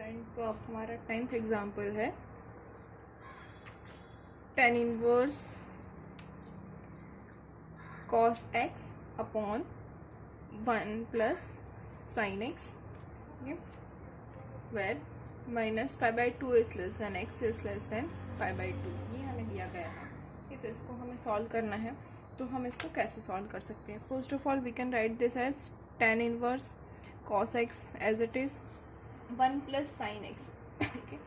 Friends, तो अब हमारा 10th एग्जाम्पल है tan inverse cos x upon 1 plus sin x, where minus pi by 2 is less than x is less than pi by 2। ये हमें दिया गया है, तो इसको हमें सॉल्व करना है। तो हम इसको कैसे सॉल्व कर सकते हैं? First of all we can write this as tan inverse cos x as it is 1 plus sine x. Okay,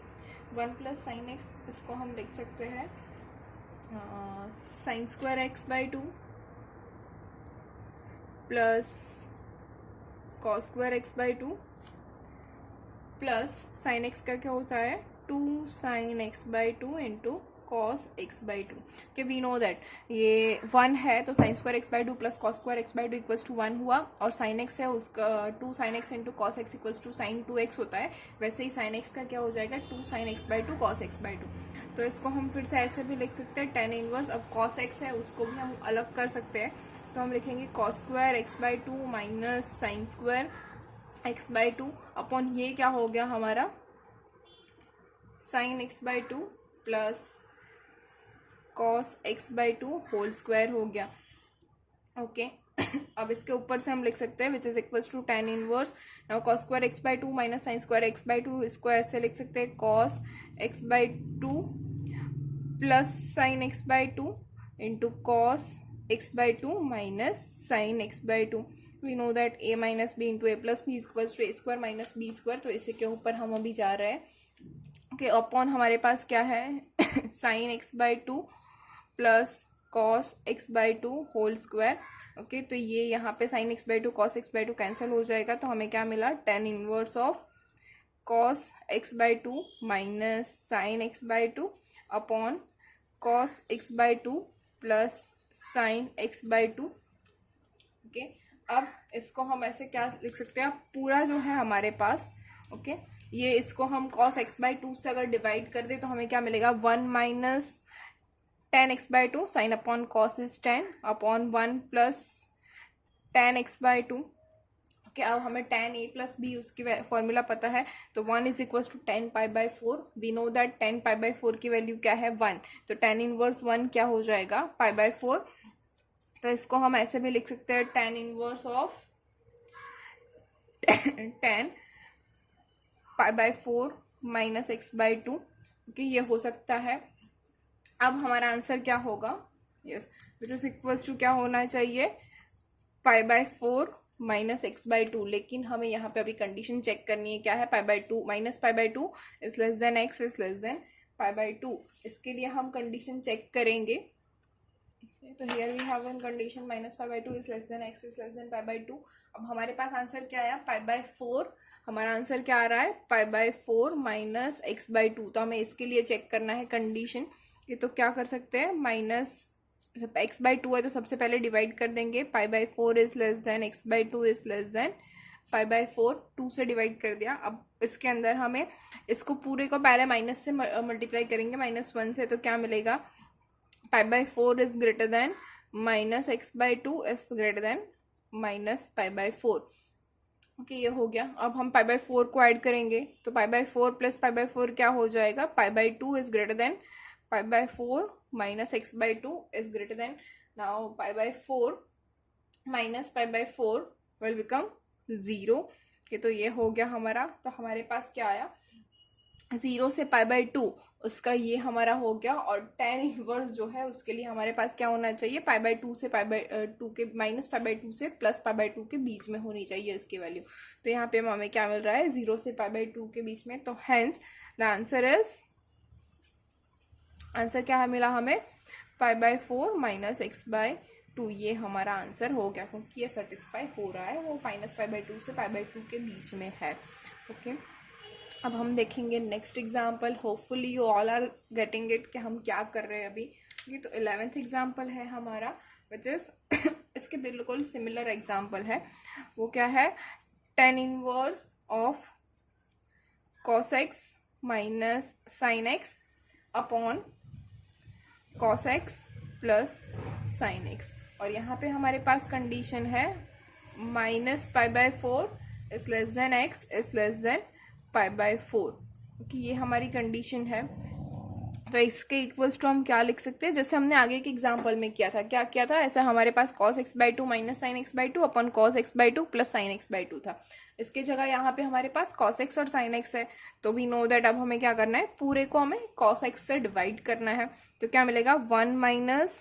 1 plus sine x, इसको हम लिख सकते हैं sine square x by 2 plus cos square x by 2 plus sine x का क्या होता है 2 sine x by 2 into cos x by 2। कि वी नो दैट ये 1 है तो sign square x by 2 plus cos square x by 2 equals to 1 हुआ, और साइन एक्स है उसका 2 sine x into cos x equals to sine 2x होता है। वैसे ही साइन एक्स का क्या हो जाएगा 2 sine x by 2 cos x by 2। तो इसको हम फिर से ऐसे भी लिख सकते हैं tan इनवर्स। अब कॉस एक्स है उसको भी हम अलग कर सकते हैं, तो हम लिखेंगे cos square x by 2 minus sine square x by 2 upon ये क्या हो गया हमारा sine x by 2 plus cos x by 2 whole square हो गया। ओके अब इसके ऊपर से हम लिख सकते हैं which is equals to tan inverse now cos square x by 2 minus sine square x by 2। इसको ऐसे लिख सकते हैं cos x by 2 plus sine x by 2 into cos x by 2 minus sine x by 2। We know that a minus B into A plus B equals to A square minus B square. तो इसी के ऊपर हम अभी जा रहे हैं कि अपॉन हमारे पास क्या है sine x by 2 plus cos x by 2 whole square. Okay, तो ये यहाँ पे sine x by 2 cos x by 2 cancel हो जाएगा, तो हमें क्या मिला tan inverse of cos x by 2 minus sine x by 2 upon cos x by 2 plus sine x by 2। Okay, अब इसको हम ऐसे क्या लिख सकते हैं, पूरा जो है हमारे पास ओके ये इसको हम cos x बाई 2 से अगर डिवाइड कर दे तो हमें क्या मिलेगा 1 minus tan x by 2 sine upon cos is tan upon 1 plus tan x by 2। Okay, अब हमें tan a प्लस बी उसकी फॉर्मूला पता है, तो 1 is equal to tan pi by 4। We know that tan pi by 4 की value क्या है 1, तो tan इनवर्स 1 क्या हो जाएगा पाई बाई 4। तो इसको हम ऐसे भी लिख सकते हैं tan inverse of tan pi by 4 minus x by 2। Okay, ये हो सकता है। अब हमारा आंसर क्या होगा, yes which is equals to क्या होना चाहिए pi by 4 minus x by 2। लेकिन हमें यहाँ पे अभी कंडीशन चेक करनी है, क्या है pi by 2 minus pi by 2 is less than x is less than pi by 2। इसके लिए हम कंडीशन चेक करेंगे, तो here we have one condition minus pi by 2 is less than x is less than pi by 2। अब हमारे पास answer क्या आया पाई by 4। हमारा आंसर क्या आ रहा है pi by 4 minus x by 2। तो हमें इसके लिए चेक करना है कंडीशन, ये तो क्या कर सकते हैं माइनस एक्स बाई 2 है तो सबसे पहले डिवाइड कर देंगे, पाई by 4 is less than x by 2 is less than pi by 4, 2 से डिवाइड कर दिया। अब इसके अंदर हमें इसको पूरे को पहले माइनस से मल्टीप्लाई करेंगे माइनस 1 से, तो क्या मिलेगा पाई by 4 is greater than minus x by 2 is greater than minus pi by 4। Okay, ये हो गया। अब हम पाई बाई 4 को ऐड करेंगे, तो पाई बाई 4 प्लस पाई बाई 4 क्या हो जाएगा पाई by 2 is greater than pi by 4 minus x by 2 is greater than, now pi by 4 minus pi by 4 will become 0। कि तो ये हो गया हमारा। तो हमारे पास क्या आया 0 से पाई बाई 2 उसका ये हमारा हो गया, और tan इनवर्स जो है उसके लिए हमारे पास क्या होना चाहिए पाई बाई 2 से पाई बाई 2 के माइनस पाई बाई 2 से प्लस पाई बाई 2 के बीच में होनी चाहिए इसकी वैल्यू। तो यहाँ पे हमें क्या मिल रहा है 0 से पाई बाई 2 के बीच में, तो hence the answer is answer क्या है मिला हमें पाई बाई 4 माइनस एक्स बाई 2। ये हमारा आंसर हो गया क्योंकि ये सेटिस्फाई हो रहा है, वो माइनस पाई बाई 2 से पाई बाई 2 के बीच में है। ओके, अब हम देखेंगे next example. Hopefully you all are getting it कि हम क्या कर रहे हैं अभी। ये तो 11th एग्जाम्पल है हमारा विच इज इसके बिल्कुल सिमिलर एग्जाम्पल है। वो क्या है tan inverse of cos x minus sine x upon cos x plus sine x, और यहाँ पे हमारे पास कंडीशन है minus pi by 4 is less than x is less than pi by 4। Okay, ये हमारी कंडीशन है। तो इसके इक्वल्स टू हम क्या लिख सकते हैं, जैसे हमने आगे के एग्जांपल में किया था, क्या किया था, ऐसा हमारे पास cos x by 2 minus sine x by 2 अपन cos x by 2 plus sine x by 2 था। इसके जगह यहाँ पे हमारे पास cos x और sin x है, तो वी नो दैट अब हमें क्या करना है, पूरे को हमें cos x से डिवाइड करना है। तो क्या मिलेगा, 1 minus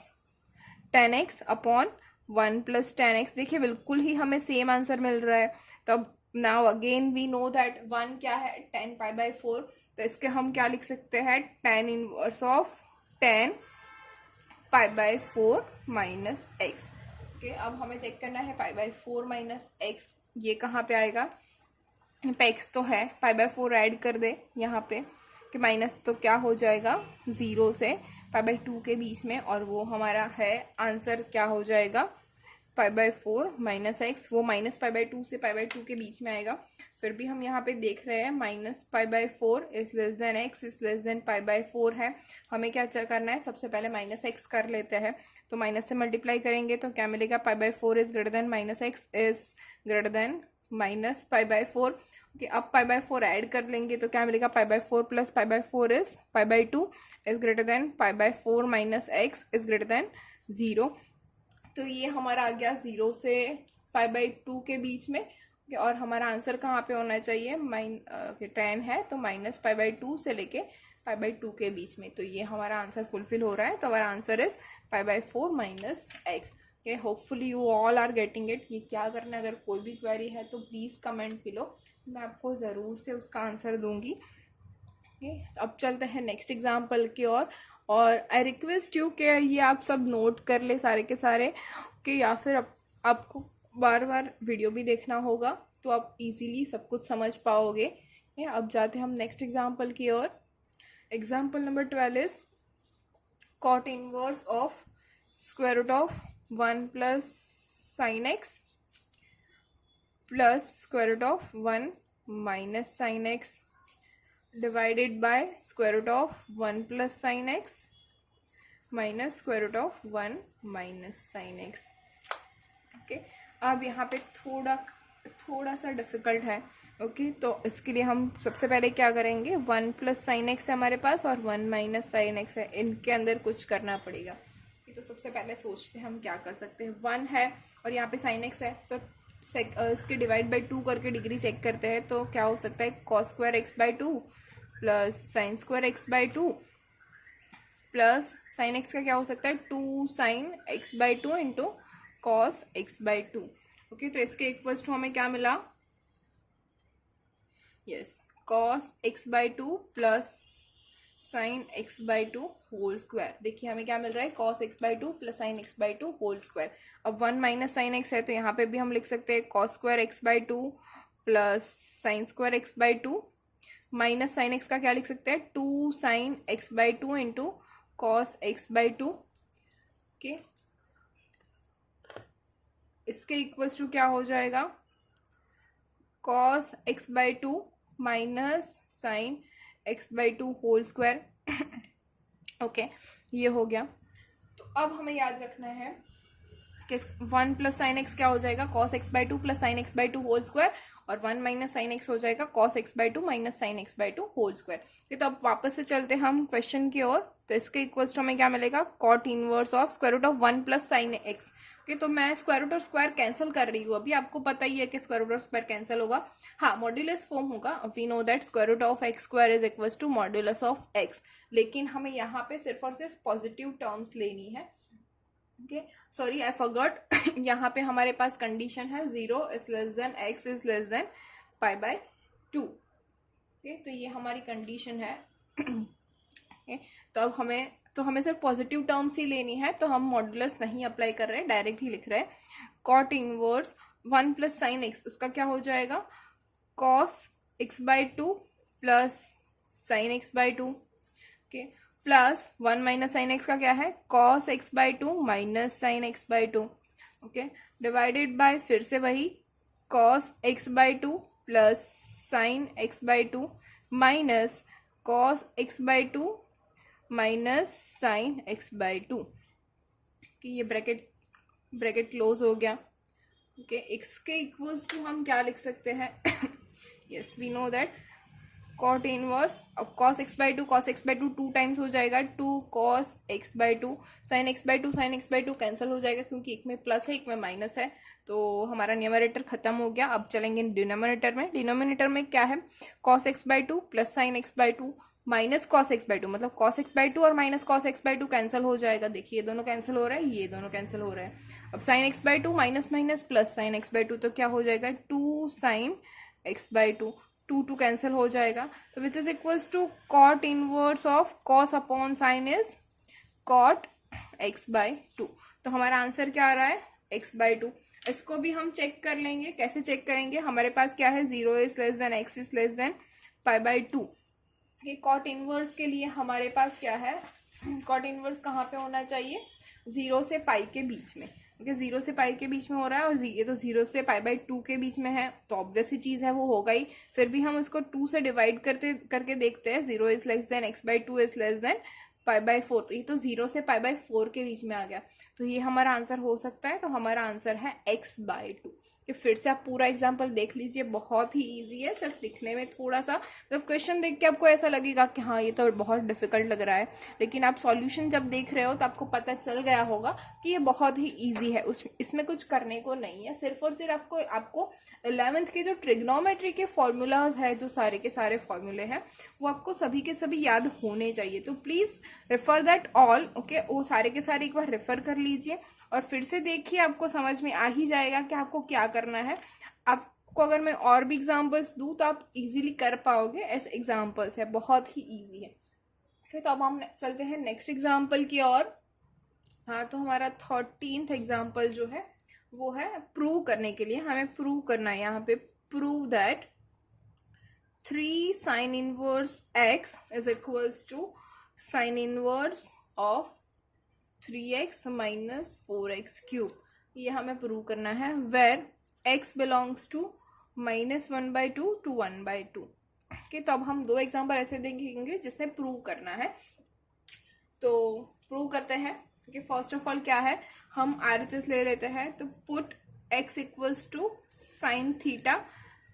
10x upon 1 plus 10x। देखिए बिल्कुल ही हमें सेम आंसर मिल रहा है। तो अब now again we know that 1 क्या है, 10 पाई बाई 4। तो इसके हम क्या लिख सकते हैं, tan inverse of 10 pi by 4 minus x. Okay, अब हमें चेक करना है पाई बाई 4 माइनस एक्स ये कहाँ पे आएगा। पे एक्स तो है, पाई बाई 4 ऐड कर दे यहाँ पे कि माइनस तो क्या हो जाएगा 0 से पाई बाई 2 के बीच में, और वो हमारा है आंसर क्या हो जाएगा पाई बाई 4 माइनस एक्स। वो माइनस पाई बाई 2 से पाई बाई 2 के बीच में आएगा। फिर भी हम यहाँ पे देख रहे हैं minus pi by 4 is less than x is less than pi by 4 है। हमें क्या करना है, सबसे पहले माइनस एक्स कर लेते हैं। तो माइनस से मल्टीप्लाई करेंगे तो क्या मिलेगा, पाई by 4 is greater than minus x is greater than minus pi by 4। Okay, अब पाई बाई 4 ऐड कर लेंगे तो क्या मिलेगा, पाई by 4 plus pi by 4 is pi by 2 is greater than pi by 4 minus x is greater than 0। तो ये हमारा आ गया 0 से पाई बाई 2 के बीच में। और हमारा आंसर कहाँ पे होना चाहिए, 10 है तो माइनस पाई बाई 2 से लेके पाई बाई 2 के बीच में। तो ये हमारा आंसर फुलफिल हो रहा है। तो हमारा answer is pi by 4 minus x. Okay, hopefully you all are getting it. ये क्या करना है, अगर कोई भी क्वेरी है तो प्लीज़ कमेंट बिलो, मैं आपको ज़रूर से उसका आंसर दूंगी। ओके, अब चलते हैं नेक्स्ट एग्जाम्पल की ओर। और आई रिक्वेस्ट यू कि ये आप सब नोट कर ले सारे के सारे, कि या फिर आपको बार बार वीडियो भी देखना होगा तो आप इजीली सब कुछ समझ पाओगे। अब जाते हैं हम नेक्स्ट एग्जाम्पल की ओर। Example number 12 is cot inverse of square root of 1 plus sine x plus square root of 1 minus sine x divided by square root of 1 plus sine x minus square root of 1 minus sine x. Okay, अब यहाँ पे थोड़ा सा difficult है। Okay, तो इसके लिए हम सबसे पहले क्या करेंगे, 1 प्लस साइन एक्स है हमारे पास और 1 माइनस साइन एक्स है, इनके अंदर कुछ करना पड़ेगा। तो सबसे पहले सोचते हैं हम क्या कर सकते हैं। 1 है और यहाँ पे साइन एक्स है, तो इसके डिवाइड बाई 2 करके डिग्री चेक करते हैं। तो क्या हो सकता है, cos square x by 2 plus sine square x by 2 plus sine x का क्या हो सकता है, 2 sine x by 2 into cos x by 2। Okay, तो इसके इक्वल्स टू हमें क्या मिला, yes, cos x by 2 plus sine x by 2 whole square. देखिए हमें क्या मिल रहा है, cos x by 2 plus sine x by 2 whole square. अब 1 माइनस साइन एक्स है तो यहाँ पे भी हम लिख सकते हैं cos square x by 2 plus sine square x by 2 minus sine x का क्या लिख सकते हैं, 2 sine x by 2 into cos x by 2। Okay, इसके इक्वल्स टू क्या हो जाएगा, cos x by 2 minus sine x by 2 whole square. Okay, ये हो गया। तो अब हमें याद रखना है कि 1 प्लस साइन एक्स क्या हो जाएगा, cos x by 2 plus sine x by 2 whole square, और 1 माइनस साइन एक्स हो जाएगा cos x by 2 minus sine x by 2 whole square. तो अब वापस से चलते हैं हम क्वेश्चन की ओर। तो इसके इक्वल्स टू हमें क्या मिलेगा, cot inverse of square root of 1 plus sine x. Okay, तो मैं स्क्वायर रूट और स्क्वायर कैंसिल कर रही हूँ। अभी आपको पता ही है कि स्क्वायर रूट और स्क्वायर कैंसिल होगा, हाँ मॉड्यूलस फॉर्म होगा। We know that square root of x square is equals to modulus of x, लेकिन हमें यहाँ पे सिर्फ और सिर्फ पॉजिटिव टर्म्स लेनी है। ओके, सॉरी आई फॉरगॉट, यहाँ पे हमारे पास कंडीशन है 0 is less than x is less than pi by 2। Okay, तो ये हमारी कंडीशन है। okay, तो अब हमें सिर्फ पॉजिटिव टर्म्स ही लेनी है, तो हम मॉड्यूलस नहीं अप्लाई कर रहे हैं, डायरेक्ट ही लिख रहे हैं। Cot inverse 1 plus sine x, उसका क्या हो जाएगा, cos x by 2 plus sine x by 2। Okay, plus 1 minus sine x का क्या है, cos x by 2 minus sine x by 2। Okay, divided by फिर से वही cos x by 2 plus sine x by 2 minus cos x by 2 minus sine x by 2। कि ये bracket close हो गया। ओके, इसके इक्वल्स टू हम क्या लिख सकते हैं, yes we know that cot inverse, अब cos x by two 2 times हो जाएगा, 2 cos x by two, sine x by two cancel हो जाएगा क्योंकि एक में प्लस है एक में माइनस है, तो हमारा न्यूमरेटर खत्म हो गया। अब चलेंगे डिनोमिनेटर में क्या है, cos x by two plus sine x by two minus cos x by to, मतलब cos x बाई टू और minus cos x by two cancel हो जाएगा। देखिए ये दोनों कैंसिल हो रहा है, ये दोनों कैंसिल हो रहा है। अब sine x by two minus minus plus sine x by two, तो क्या हो जाएगा 2 sine x by two, 2 cancel हो जाएगा, तो which is equals to cot inverse of cos upon sine is cot x by two. तो हमारा answer क्या आ रहा है x बाई टू। इसको भी हम चेक कर लेंगे, कैसे चेक करेंगे, हमारे पास क्या है 0 is less than x is less than pi by two. ये कॉट इनवर्स के लिए हमारे पास क्या है, कॉट इनवर्स कहाँ पे होना चाहिए, 0 से पाई के बीच में, क्योंकि 0 से पाई के बीच में हो रहा है और ये तो 0 से पाई बाई टू के बीच में है, तो ऑब्वियस ही चीज़ है वो होगा ही। फिर भी हम उसको 2 से डिवाइड करके देखते हैं, 0 is less than x by two is less than pi by four, तो ये तो 0 से पाई बाई फोर के बीच में आ गया, तो ये हमारा आंसर हो सकता है। तो हमारा आंसर है x बाई टू। कि फिर से आप पूरा एग्जाम्पल देख लीजिए, बहुत ही इजी है, सिर्फ दिखने में थोड़ा सा, जब क्वेश्चन देख के आपको ऐसा लगेगा कि हाँ ये तो बहुत डिफिकल्ट लग रहा है, लेकिन आप सॉल्यूशन जब देख रहे हो तो आपको पता चल गया होगा कि ये बहुत ही इजी है, इसमें कुछ करने को नहीं है, सिर्फ और सिर्फ आपको 11th के जो ट्रिग्नोमेट्री के फॉर्मूलाज है, जो सारे के सारे फॉर्मूले हैं, वो आपको सभी के सभी याद होने चाहिए। तो please refer that all, okay, वो सारे के सारे एक बार रेफर कर लीजिए और फिर से देखिए, आपको समझ में आ ही जाएगा कि आपको क्या करना है। आपको अगर मैं और भी एग्जांपल्स दूं तो आप इजीली कर पाओगे, ऐसे एग्जांपल्स है, बहुत ही इजी है। फिर तो अब हम चलते हैं नेक्स्ट एग्जांपल की ओर। हाँ, तो हमारा 13th एग्जांपल जो है वो है प्रूव करने के लिए, हमें प्रूव करना है यहाँ पे, prove that 3 sine inverse x is equals to sine inverse of 3x minus 4x cube. ये हमें प्रूव करना है, where x belongs to -1/2 to 1/2। Okay, तो अब हम दो एग्जांपल ऐसे देखेंगे जिसमें प्रूव करना है, तो प्रूव करते हैं। ओके, फर्स्ट ऑफ ऑल क्या है, हम RHS ले लेते हैं, तो put x equals to sine theta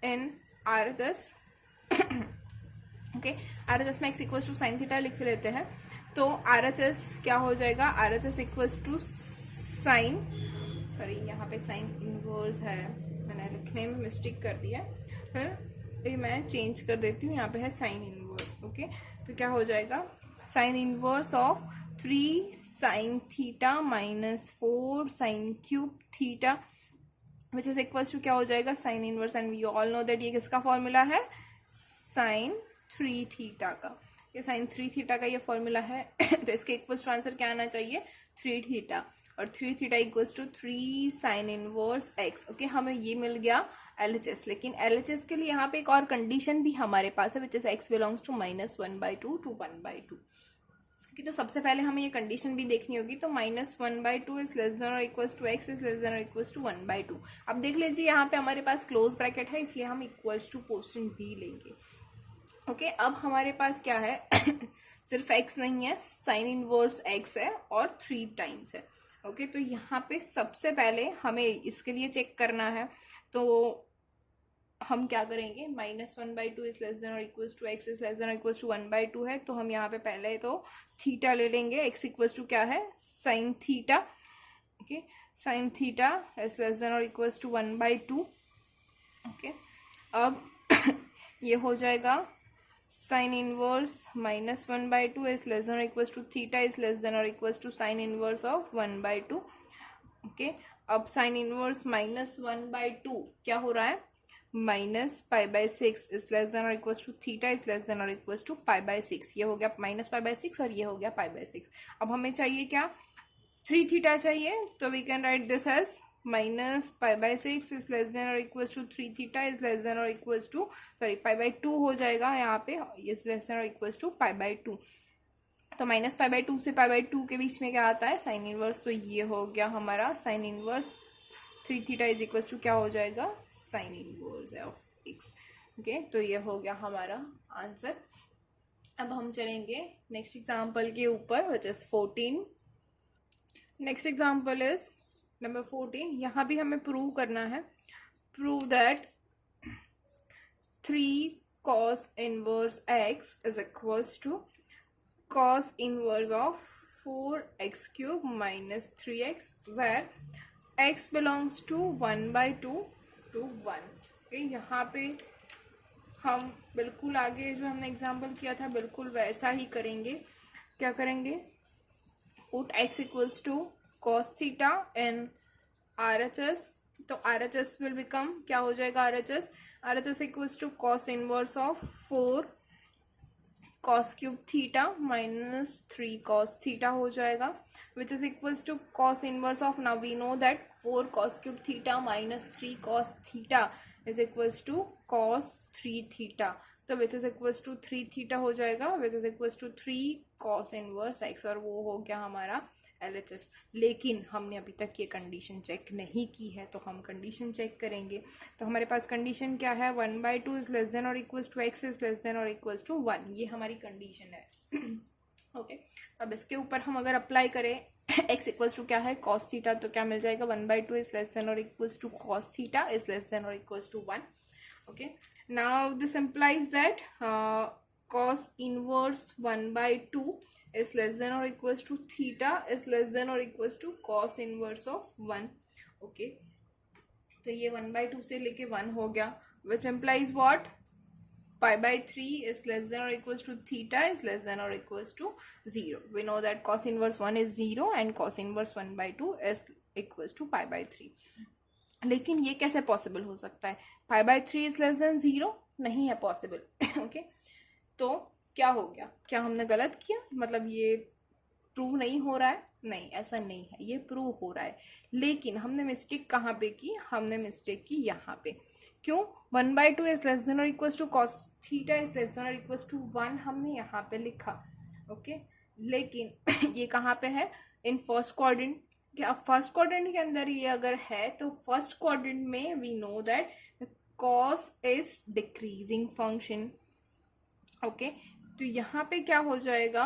in RHS। Okay, RHS में x equals to sine theta लिख लेते हैं, तो RHS क्या हो जाएगा, RHS equals to sine, sorry यहाँ पे साइन इनवर्स है, मैंने लिखने में मिस्टेक कर दिया है, फिर मैं चेंज कर देती हूँ, यहाँ पे है साइन इनवर्स। ओके, तो क्या हो जाएगा, sine inverse of 3 sine theta minus 4 sine cube theta which is equals to क्या हो जाएगा, sine inverse, and we all know that ये किसका फॉर्मूला है, साइन 3 थीटा का। ये साइन 3 थीटा का ये फॉर्मूला है, तो इसके इक्वल्स टू आंसर क्या आना चाहिए, 3 थीटा, और 3 theta equals to 3 sine inverse x। Okay, हमें ये मिल गया LHS, लेकिन LHS के लिए यहाँ पे एक और कंडीशन भी हमारे पास है, which is x belongs to -1/2 to 1/2। तो सबसे पहले हमें ये कंडीशन भी देखनी होगी, तो -1/2 इज लेस देन और equals to x is less than और इक्वल्स टू 1/2। अब देख लीजिए यहाँ पे हमारे पास क्लोज ब्रैकेट है, इसलिए हम इक्वल्स टू पोस्टेंट भी लेंगे। ओके, अब हमारे पास क्या है, सिर्फ x नहीं है, साइन इनवर्स x है और 3 टाइम्स है। ओके, तो यहाँ पे सबसे पहले हमें इसके लिए चेक करना है, तो हम क्या करेंगे, -1/2 इज लेस देन और equals to x is less than और इक्वल्स टू 1/2 है, तो हम यहाँ पे पहले तो थीटा ले लेंगे, x इक्वल्स टू क्या है, sine theta. Okay, sine theta is less than और इक्वल्स टू 1/2। ओके, अब ये हो जाएगा sine inverse -1/2 is less than और equals to theta is less than और equals to sine inverse of 1/2। Okay, अब साइन इनवर्स -1/2 क्या हो रहा है, -π/6 इज लेस देन और equals to theta is less than और इक्वल्स टू π/6। ये हो गया -π/6 और ये हो गया π/6। अब हमें चाहिए क्या, 3 थीटा चाहिए, तो we can write this as -π/6 is less than और equals to 3 theta is less than और इक्वल्स टू, सॉरी π/2 हो जाएगा यहाँ पे, इज लेस देन और इक्वल्स टू π/2। तो -π/2 से π/2 के बीच में क्या आता है, साइन इनवर्स, तो ये हो गया हमारा sine inverse 3 theta is equals to क्या हो जाएगा, sine inverse of x। Okay, तो ये हो गया हमारा आंसर। अब हम चलेंगे नेक्स्ट एग्जाम्पल के ऊपर, which is 14। Next example is number 14। यहाँ भी हमें प्रूव करना है, prove that 3 cos inverse x is equals to cos inverse of 4x cube minus 3x, where x belongs to 1/2 to 1. okay, यहाँ पे हम बिल्कुल आगे जो हमने एग्जाम्पल किया था बिल्कुल वैसा ही करेंगे. क्या करेंगे? Put x equals to cos theta in RHS. तो RHS विल बिकम, क्या हो जाएगा RHS equals to cos inverse of 4 cos cube theta minus 3 cos theta हो जाएगा, which is equals to cos inverse of, now we know that 4 cos cube theta minus 3 cos theta is equals to cos 3 theta. तो which is equals to 3 theta हो जाएगा, which is equals to 3 cos inverse x, और वो हो गया हमारा LHS. लेकिन हमने अभी तक ये कंडीशन चेक नहीं की है, तो हम कंडीशन चेक करेंगे. तो हमारे पास कंडीशन क्या है? 1/2 इज लेस देन और equals to x is less than और इक्वल्स टू 1. ये हमारी कंडीशन है. ओके, अब इसके ऊपर हम अगर अप्लाई करें x इक्वल्स टू क्या है? cos theta. तो क्या मिल जाएगा? 1/2 इज लेस देन और equals to cos theta is less than और equals to 1. Okay, now this implies that cos inverse 1/2 is less than or equals to theta is less than or equals to cos inverse of 1. okay, तो ये 1/2 से लेके 1 हो गया, which implies what? pi/3 is less than or equals to theta is less than or equals to 0. We know that cos inverse 1 is 0 and cos inverse 1/2 is equals to pi/3. लेकिन ये कैसे possible हो सकता है? pi/3 is less than 0 नहीं है possible. Okay, तो क्या हो गया? क्या हमने गलत किया? मतलब ये प्रूव नहीं हो रहा है? नहीं, ऐसा नहीं है, ये प्रूव हो रहा है. लेकिन हमने मिस्टेक कहाँ पे की? हमने मिस्टेक की यहाँ पे. क्यों? 1/2 इज लेस देन और equals to cos theta is less than और इक्वल्स टू 1 हमने यहाँ पे लिखा. ओके, लेकिन ये कहाँ पे है? In first quadrant. क्या फर्स्ट क्वाड्रेंट के अंदर ये अगर है तो फर्स्ट क्वाड्रेंट में we know that cos is decreasing function. Okay, तो यहाँ पे क्या हो जाएगा?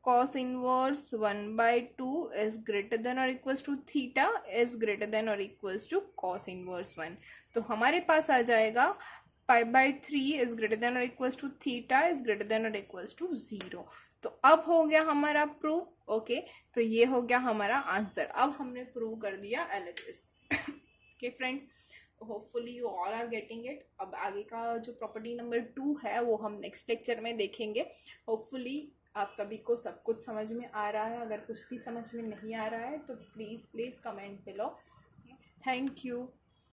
cos inverse 1/2 is greater than or equals to theta is greater than or equals to cos inverse 1. तो हमारे पास आ जाएगा pi/3 is greater than or equals to theta is greater than or equals to 0. तो अब हो गया हमारा prove. Okay, तो ये हो गया हमारा आंसर. अब हमने प्रूव कर दिया LHS. Okay friends, hopefully you all are getting it. अब आगे का जो प्रॉपर्टी नंबर 2 है वो हम नेक्स्ट लेक्चर में देखेंगे. होपफुली आप सभी को सब कुछ समझ में आ रहा है. अगर कुछ भी समझ में नहीं आ रहा है तो please comment below. Thank you.